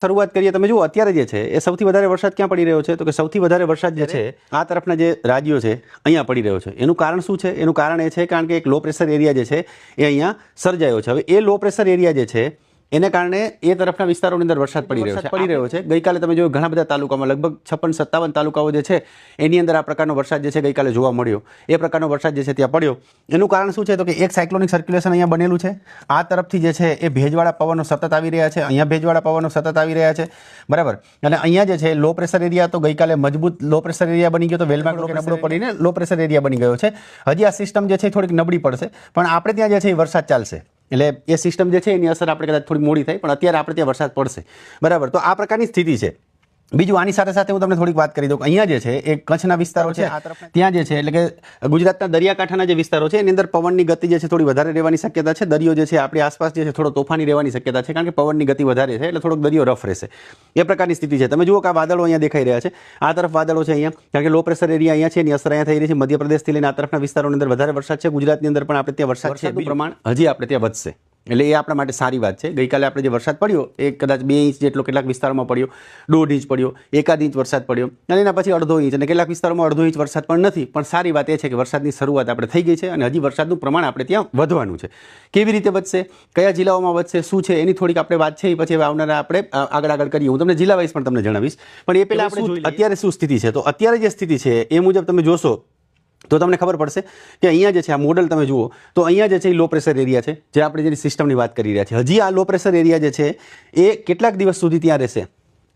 શરૂઆત કરીએ, તમે જુઓ અત્યારે જે છે એ સૌથી વધારે વરસાદ ક્યાં પડી રહ્યો છે, તો કે સૌથી વધારે વરસાદ જે છે આ તરફના જે રાજ્યો છે અહીંયા પડી રહ્યો છે. એનું કારણ શું છે? એનું કારણ એ છે કારણ કે એક લો પ્રેશર એરિયા જે છે એ અહીંયા સર્જાયો છે. હવે એ લો પ્રેશર એરિયા જે છે એને કારણે એ તરફના વિસ્તારોની અંદર વરસાદ પડી રહ્યો છે. ગઈકાલે તમે જોયું ઘણા બધા તાલુકામાં લગભગ 56-57 તાલુકાઓ જે છે એની અંદર આ પ્રકારનો વરસાદ જે છે ગઈકાલે જોવા મળ્યો. એ પ્રકારનો વરસાદ જે છે ત્યાં પડ્યો. એનું કારણ શું છે? તો કે એક સાયક્લોનિક સર્ક્યુલેશન અહીંયા બનેલું છે. આ તરફથી જે છે એ ભેજવાળા પવનો સતત આવી રહ્યા છે, અહીંયા ભેજવાળા પવનો સતત આવી રહ્યા છે, બરાબર. અને અહીંયા જે છે લો પ્રેશર એરિયા તો ગઈકાલે મજબૂત લો પ્રેશર એરિયા બની ગયો, તો વેલમાર્ક નબળો પડીને લો પ્રેશર એરિયા બની ગયો છે. હજી આ સિસ્ટમ જે છે થોડીક નબળી પડશે, પણ આપણે ત્યાં જે છે એ વરસાદ ચાલશે. એટલે એ સિસ્ટમ જે છે એની અસર આપણે કદાચ થોડી મોડી થાય, પણ અત્યારે આપણે ત્યાં વરસાદ પડશે, બરાબર. તો આ પ્રકારની સ્થિતિ છે. બીજું આની સાથે સાથે હું તમને થોડીક વાત કરી દઉં કે અહીંયા જે છે એ કચ્છના વિસ્તારો છે ત્યાં જે છે એટલે કે ગુજરાતના દરિયાકાંઠાના જે વિસ્તારો છે એની અંદર પવનની ગતિ જે છે થોડી વધારે રહેવાની શક્યતા છે. દરિયો જે છે આપણી આસપાસ જે છે થોડો તોફાની રહેવાની શક્યતા છે, કારણ કે પવનની ગતિ વધારે છે એટલે થોડોક દરિયો રફ રહેશે. એ પ્રકારની સ્થિતિ છે. તમે જુઓ કે આ વાદળો અહીંયા દેખાઈ રહ્યા છે, આ તરફ વાદળો છે અહીંયા, કારણ કે લો પ્રેશર એરિયા અહીંયા છે, એની અસર અહીંયા થઈ રહી છે. મધ્યપ્રદેશથી લઈને આ તરફના વિસ્તારોની અંદર વધારે વરસાદ છે. ગુજરાતની અંદર પણ આપણે ત્યાં વરસાદનું પ્રમાણ હજી આપણે ત્યાં વધશે, એટલે એ આપણા માટે સારી વાત છે. ગઈકાલે આપણે જે વરસાદ પડ્યો એ કદાચ 2 ઇંચ જેટલો કેટલાક વિસ્તારોમાં પડ્યો, 1.5 ઇંચ પડ્યો, 1 ઇંચ વરસાદ પડ્યો, અને એના પછી 1/2 ઇંચ, અને કેટલાક વિસ્તારોમાં 1/2 ઇંચ વરસાદ પણ નથી. પણ સારી વાત એ છે કે વરસાદની શરૂઆત આપણે થઈ ગઈ છે અને હજી વરસાદનું પ્રમાણ આપણે ત્યાં વધવાનું છે. કેવી રીતે વધશે, કયા જિલ્લાઓમાં વધશે, શું છે એની થોડીક આપણે વાત છે એ પછી આવનારા આપણે આગળ કરીએ. હું તમને જિલ્લા વાઇઝ પણ તમને જણાવીશ, પણ એ પહેલાં આપણે અત્યારે શું સ્થિતિ છે. તો અત્યારે જે સ્થિતિ છે એ મુજબ તમે જોશો તો તમને ખબર પડશે કે અહીંયા જે છે આ મોડલ તમે જુઓ તો અહીંયા જે છે એ લો પ્રેશર એરિયા છે, જે આપણે જેની સિસ્ટમની વાત કરી રહ્યા છીએ. હજી આ લો પ્રેશર એરિયા જે છે એ કેટલાક દિવસ સુધી ત્યાં રહેશે,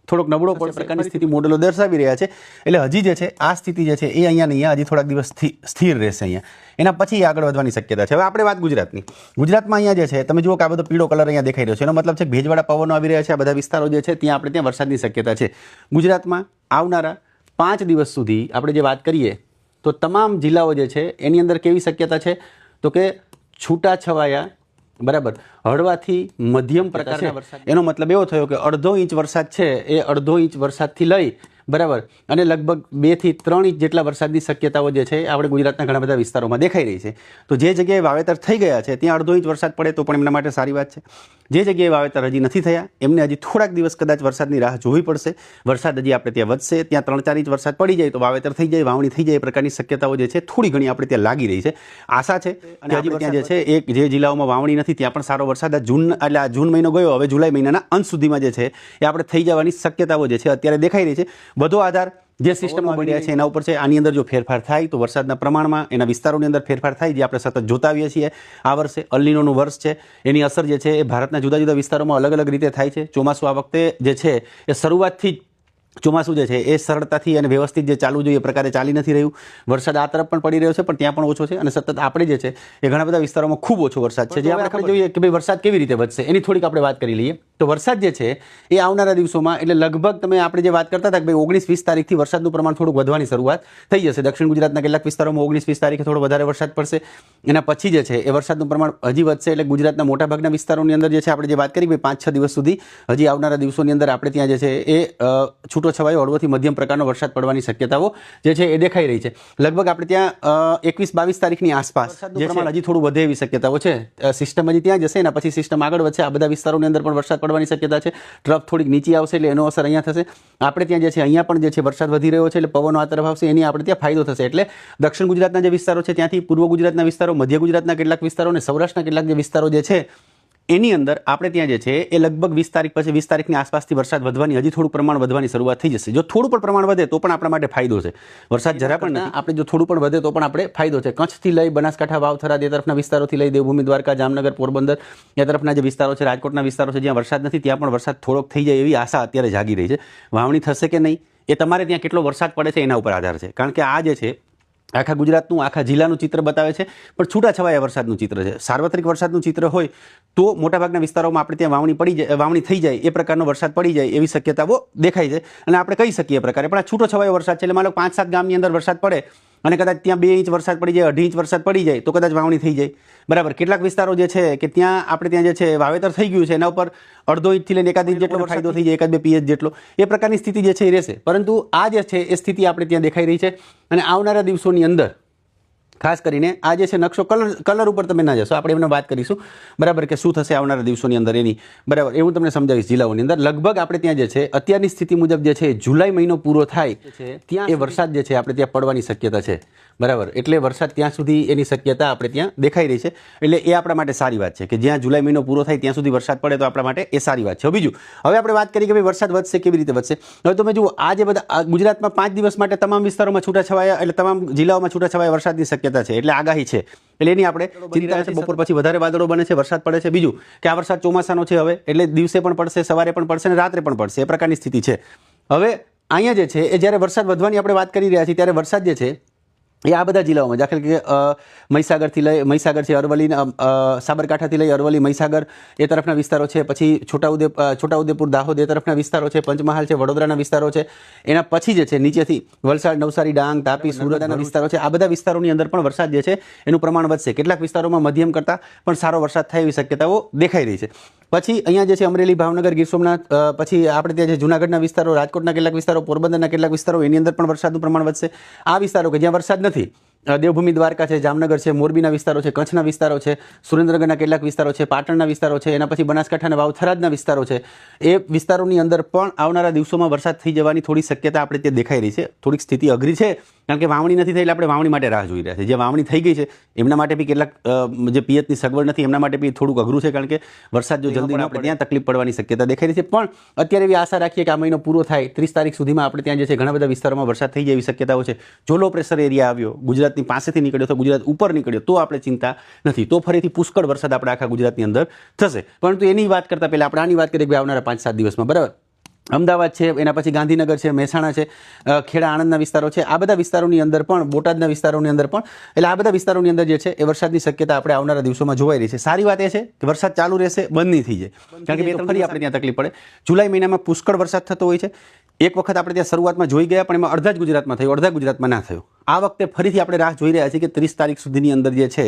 થોડોક નબળો પડશે પ્રકારની સ્થિતિ મોડલો દર્શાવી રહ્યા છે. એટલે હજી જે છે આ સ્થિતિ જે છે એ અહીંયા હજી થોડાક દિવસ સ્થિર રહેશે અહીંયા. એના પછી આગળ વધવાની શક્યતા છે. હવે આપણે વાત ગુજરાતની. ગુજરાતમાં અહીંયા જે છે તમે જુઓ કે આ બધો પીળો કલર અહીંયા દેખાઈ રહ્યો છે, એનો મતલબ છે ભેજવાળા પવનો આવી રહ્યા છે. આ બધા વિસ્તારો જે છે ત્યાં આપણે ત્યાં વરસાદની શક્યતા છે. ગુજરાતમાં આવનારા 5 દિવસ સુધી આપણે જે વાત કરીએ તો તમામ જિલ્લાઓ જે છે એની અંદર કેવી શક્યતા છે, તો કે છૂટાછવાયા, બરાબર, હળવાથી મધ્યમ પ્રકારના વરસાદ. એનો મતલબ એવો થયો કે 1/2 ઇંચ વરસાદ છે એ 1/2 ઇંચ વરસાદથી લઈ, બરાબર, અને લગભગ 2 થી 3 ઇંચ જેટલા વરસાદની શક્યતાઓ જે છે આપણે ગુજરાતના ઘણા બધા વિસ્તારોમાં દેખાઈ રહી છે. તો જે જગ્યાએ વાવેતર થઈ ગયા છે ત્યાં 1/2 ઇંચ વરસાદ પડે તો પણ એમના માટે સારી વાત છે. જે જગ્યાએ વાવેતર હજી નથી થયા એમને હજી થોડાક દિવસ કદાચ વરસાદની રાહ જોવી પડશે. વરસાદ હજી આપણે ત્યાં વધશે, ત્યાં 3-4 ઇંચ વરસાદ પડી જાય તો વાવેતર થઈ જાય, વાવણી થઈ જાય, એ પ્રકારની શક્યતાઓ જે છે થોડી ઘણી આપણે ત્યાં લાગી રહી છે. આશા છે અને હજી ત્યાં જે છે એક જે જિલ્લાઓમાં વાવણી નથી ત્યાં પણ સારો વરસાદ આ જૂન મહિનો ગયો, હવે જુલાઈ મહિનાના અંત સુધીમાં જે છે એ આપણે થઈ જવાની શક્યતાઓ જે છે અત્યારે દેખાઈ રહી છે. બધો આધાર જે સિસ્ટમમાં બન્યા છે એના ઉપર છે. આની અંદર જો ફેરફાર થાય તો વરસાદના પ્રમાણમાં એના વિસ્તારોની અંદર ફેરફાર થાય, જે આપણે સતત જોતા આવીએ છીએ. આ વર્ષે અલ નીનોનું વર્ષ છે, એની અસર જે છે એ ભારતના જુદા જુદા વિસ્તારોમાં અલગ અલગ રીતે થાય છે. ચોમાસું આ વખતે જે છે એ શરૂઆતથી જ ચોમાસું જે છે એ સરળતાથી અને વ્યવસ્થિત જે ચાલવું જોઈએ એ પ્રકારે ચાલી નથી રહ્યું. વરસાદ આ તરફ પણ પડી રહ્યો છે પણ ત્યાં પણ ઓછો છે, અને સતત આપણે જે છે એ ઘણા બધા વિસ્તારોમાં ખૂબ ઓછો વરસાદ છે. જે આપણે જોઈએ કે ભાઈ વરસાદ કેવી રીતે વધશે એની થોડીક આપણે વાત કરી લઈએ. તો વરસાદ જે છે એ આવનારા દિવસોમાં એટલે લગભગ તમે આપણે જે વાત કરતા હતા કે ભાઈ 19-20 તારીખથી વરસાદનું પ્રમાણ થોડુંક વધવાની શરૂઆત થઈ જશે. દક્ષિણ ગુજરાતના કેટલાક વિસ્તારોમાં 19-20 તારીખે થોડો વધારે વરસાદ પડશે. એના પછી જે છે એ વરસાદનું પ્રમાણ હજી વધશે. એટલે ગુજરાતના મોટાભાગના વિસ્તારોની અંદર જે છે આપણે જે વાત કરી 5-6 દિવસ સુધી હજી આવનારા દિવસોની અંદર આપણે ત્યાં જે છે એ છૂટો છવાયો હળવોથી મધ્યમ પ્રકારનો વરસાદ પડવાની શક્યતાઓ જે છે એ દેખાઈ રહી છે. લગભગ આપણે ત્યાં 21-22 તારીખની આસપાસ જે પ્રમાણ હજી થોડું વધે એવી શક્યતાઓ છે. સિસ્ટમ હજી ત્યાં જશે, એના પછી સિસ્ટમ આગળ વધશે. આ બધા વિસ્તારોની અંદર પણ વરસાદ પડવાની શક્યતા છે. ટ્રફ થોડીક નીચે આવશે એટલે એનો અસર અહીંયા થશે. આપણે ત્યાં જે છે અહીંયા પણ જે છે વરસાદ વધી રહ્યો છે એટલે પવનો આ તરફ આવશે, એની આપણે ત્યાં ફાયદો થશે. એટલે દક્ષિણ ગુજરાતના જે વિસ્તારો છે ત્યાંથી પૂર્વ ગુજરાતના વિસ્તારો, મધ્ય ગુજરાતના કેટલાક વિસ્તારો અને સૌરાષ્ટ્રના કેટલાક જે વિસ્તારો જે છે એની અંદર આપણે ત્યાં જે છે એ લગભગ 20 તારીખ પછી 20 તારીખની આસપાસથી વરસાદ વધવાની, હજી થોડું પ્રમાણ વધવાની શરૂઆત થઈ જશે. જો થોડું પણ પ્રમાણ વધે તો પણ આપણા માટે ફાયદો છે. વરસાદ જરા પણ નથી, આપણે જો થોડું પણ વધે તો પણ આપણે ફાયદો છે. કચ્છથી લઈ બનાસકાંઠા, વાવથરા એ તરફના વિસ્તારોથી લઈ દેવભૂમિ, દ્વારકા, જામનગર, પોરબંદર એ તરફના જે વિસ્તારો છે, રાજકોટના વિસ્તારો છે જ્યાં વરસાદ નથી ત્યાં પણ વરસાદ થોડોક થઈ જાય એવી આશા અત્યારે જાગી રહી છે. વાવણી થશે કે નહીં એ તમારે ત્યાં કેટલો વરસાદ પડે છે એના ઉપર આધાર છે, કારણ કે આ જે છે આખા ગુજરાતનું, આખા જિલ્લાનું ચિત્ર બતાવે છે, પણ છૂટાછવાયા વરસાદનું ચિત્ર છે. સાર્વત્રિક વરસાદનું ચિત્ર હોય તો મોટાભાગના વિસ્તારોમાં આપણે ત્યાં વાવણી થઈ જાય એ પ્રકારનો વરસાદ પડી જાય એવી શક્યતાઓ દેખાય છે અને આપણે કહી શકીએ એ પ્રકારે. પણ આ છૂટોછવાયો વરસાદ છે એટલે માનો 5-7 ગામની અંદર વરસાદ પડે અને કદાચ ત્યાં 2 ઇંચ વરસાદ પડી જાય, 2.5 ઇંચ વરસાદ પડી જાય તો કદાચ વાવણી થઈ જાય, બરાબર. કેટલાક વિસ્તારો જે છે કે ત્યાં આપણે ત્યાં જે છે વાવેતર થઈ ગયું છે એના ઉપર 1/2 ઇંચથી લઈને 1 ઇંચ જેટલો ફાયદો થઈ જાય, 1-2 પીએચ જેટલો, એ પ્રકારની સ્થિતિ જે છે એ રહેશે. પરંતુ આ જે છે એ સ્થિતિ આપણે ત્યાં દેખાઈ રહી છે અને આવનારા દિવસોની અંદર ખાસ કરીને આ જે છે નકશો કલર ઉપર તમે ના જશો, આપણે એમને વાત કરીશું બરાબર કે શું થશે આવનારા દિવસોની અંદર એની બરાબર એ હું તમને સમજાવીશ. જિલ્લાઓની અંદર લગભગ આપણે ત્યાં જે છે અત્યારની સ્થિતિ મુજબ જે છે જુલાઈ મહિનો પૂરો થાય ત્યાં એ વરસાદ જે છે આપણે ત્યાં પડવાની શક્યતા છે બરાબર. એટલે વરસાદ ત્યાં સુધી એની શક્યતા આપણે ત્યાં દેખાઈ રહી છે. એટલે એ આપણા માટે સારી વાત છે કે જ્યાં જુલાઈ મહિનો પૂરો થાય ત્યાં સુધી વરસાદ પડે તો આપણા માટે એ સારી વાત છે. બીજું હવે આપણે વાત કરીએ કે ભાઈ વરસાદ વધશે કેવી રીતે વધશે. હવે તમે જુઓ આ જે બધા ગુજરાતમાં 5 દિવસ માટે તમામ વિસ્તારોમાં છૂટાછવાયા એટલે તમામ જિલ્લાઓમાં છૂટાછવાયા વરસાદની શક્યતા છે એટલે આગાહી છે. એટલે એની આપણે ચિંતા છે. બપોર પછી વધારે વાદળો બને છે, વરસાદ પડે છે. બીજું કે આ વરસાદ ચોમાસાનો છે હવે એટલે દિવસે પણ પડશે, સવારે પણ પડશે અને રાત્રે પણ પડશે, એ પ્રકારની સ્થિતિ છે. હવે અહીંયા જે છે એ જ્યારે વરસાદ વધવાની આપણે વાત કરી રહ્યા છીએ ત્યારે વરસાદ જે છે એ આ બધા જિલ્લાઓમાં દાખલ કે મહીસાગર છે, અરવલ્લી, સાબરકાંઠાથી લઈ અરવલ્લી, મહીસાગર એ તરફના વિસ્તારો છે, પછી છોટાઉદેપુર, દાહોદ એ તરફના વિસ્તારો છે, પંચમહાલ છે, વડોદરાના વિસ્તારો છે. એના પછી જે છે નીચેથી વલસાડ, નવસારી, ડાંગ, તાપી, સુરતના વિસ્તારો છે. આ બધા વિસ્તારોની અંદર પણ વરસાદ જે છે એનું પ્રમાણ વધશે. કેટલાક વિસ્તારોમાં મધ્યમ કરતાં પણ સારો વરસાદ થાય એવી શક્યતાઓ દેખાઈ રહી છે. પછી અહીંયા જે છે અમરેલી, ભાવનગર, ગીર સોમનાથ, પછી આપણે ત્યાં જે જૂનાગઢના વિસ્તારો, રાજકોટના કેટલાક વિસ્તારો, પોરબંદરના કેટલાક વિસ્તારો એની અંદર પણ વરસાદનું પ્રમાણ વધશે. આ વિસ્તારો કે જ્યાં વરસાદ નથી, દેવભૂમિ દ્વારકા છે, જામનગર છે, મોરબીના વિસ્તારો છે, કચ્છના વિસ્તારો છે, સુરેન્દ્રનગરના કેટલાક વિસ્તારો છે, પાટણના વિસ્તારો છે, એના પછી બનાસકાંઠાના વાવ થરાદના વિસ્તારો છે. એ વિસ્તારોની અંદર પણ આવનારા દિવસોમાં વરસાદ થઈ જવાની થોડી શક્યતા આપણે ત્યાં દેખાઈ રહી છે. થોડીક સ્થિતિ અઘરી છે કારણ કે વાવણી નથી થઈ એટલે આપણે વાવણી માટે રાહ જોઈ રહ્યા છીએ. જે વાવણી થઈ ગઈ છે એમના માટે બી કેટલાક જે પિયતની સગવડ નથી એમના માટે બી થોડુંક અઘરું છે કારણ કે વરસાદ જો જલ્દી આપણે ત્યાં તકલીફ પડવાની શક્યતા દેખાઈ રહી છે. પણ અત્યારે એવી આશા રાખીએ કે આ મહિનો પૂરો થાય 30 તારીખ સુધીમાં આપણે ત્યાં જે છે ઘણા બધા વિસ્તારોમાં વરસાદ થઈ જાય એવી શક્યતાઓ છે. જો લો પ્રેશર એરિયા આવ્યો, ગુજરાતની પાસેથી નીકળ્યો તો ગુજરાત ઉપર નીકળ્યો તો આપણે ચિંતા નથી. તો ફરીથી પુષ્કળ વરસાદ આપણે આખા ગુજરાતની અંદર થશે. પરંતુ એની વાત કરતાં પહેલાં આપણે આની વાત કરીએ કે આવનારા 5-7 દિવસમાં બરાબર અમદાવાદ છે, એના પછી ગાંધીનગર છે, મહેસાણા છે, ખેડા, આણંદના વિસ્તારો છે, આ બધા વિસ્તારોની અંદર પણ, બોટાદના વિસ્તારોની અંદર પણ, એટલે આ બધા વિસ્તારોની અંદર જે છે એ વરસાદની શક્યતા આપણે આવનારા દિવસોમાં જોવાઈ રહી છે. સારી વાત એ છે કે વરસાદ ચાલુ રહેશે, બંધ નહીં થઈ જાય કારણ કે ફરી આપણે ત્યાં તકલીફ પડે. જુલાઈ મહિનામાં પુષ્કળ વરસાદ થતો હોય છે. એક વખત આપણે ત્યાં શરૂઆતમાં જોઈ ગયા પણ એમાં અડધા જ ગુજરાતમાં થયું, અડધા ગુજરાતમાં ના થયું. આ વખતે ફરીથી આપણે રાહ જોઈ રહ્યા છીએ કે 30 તારીખ સુધીની અંદર જે છે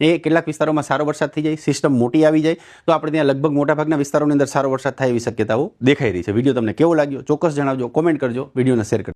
એ કેટલાક વિસ્તારોમાં સારો વરસાદ થઈ જાય, સિસ્ટમ મોટી આવી જાય તો આપણે ત્યાં લગભગ મોટાભાગના વિસ્તારોની અંદર સારો વરસાદ થાય એવી શક્યતાઓ દેખાઈ રહી છે. વિડીયો તમને કેવો લાગ્યો ચોક્કસ જણાવજો, કોમેન્ટ કરજો, વિડીયોને શેર કરજો.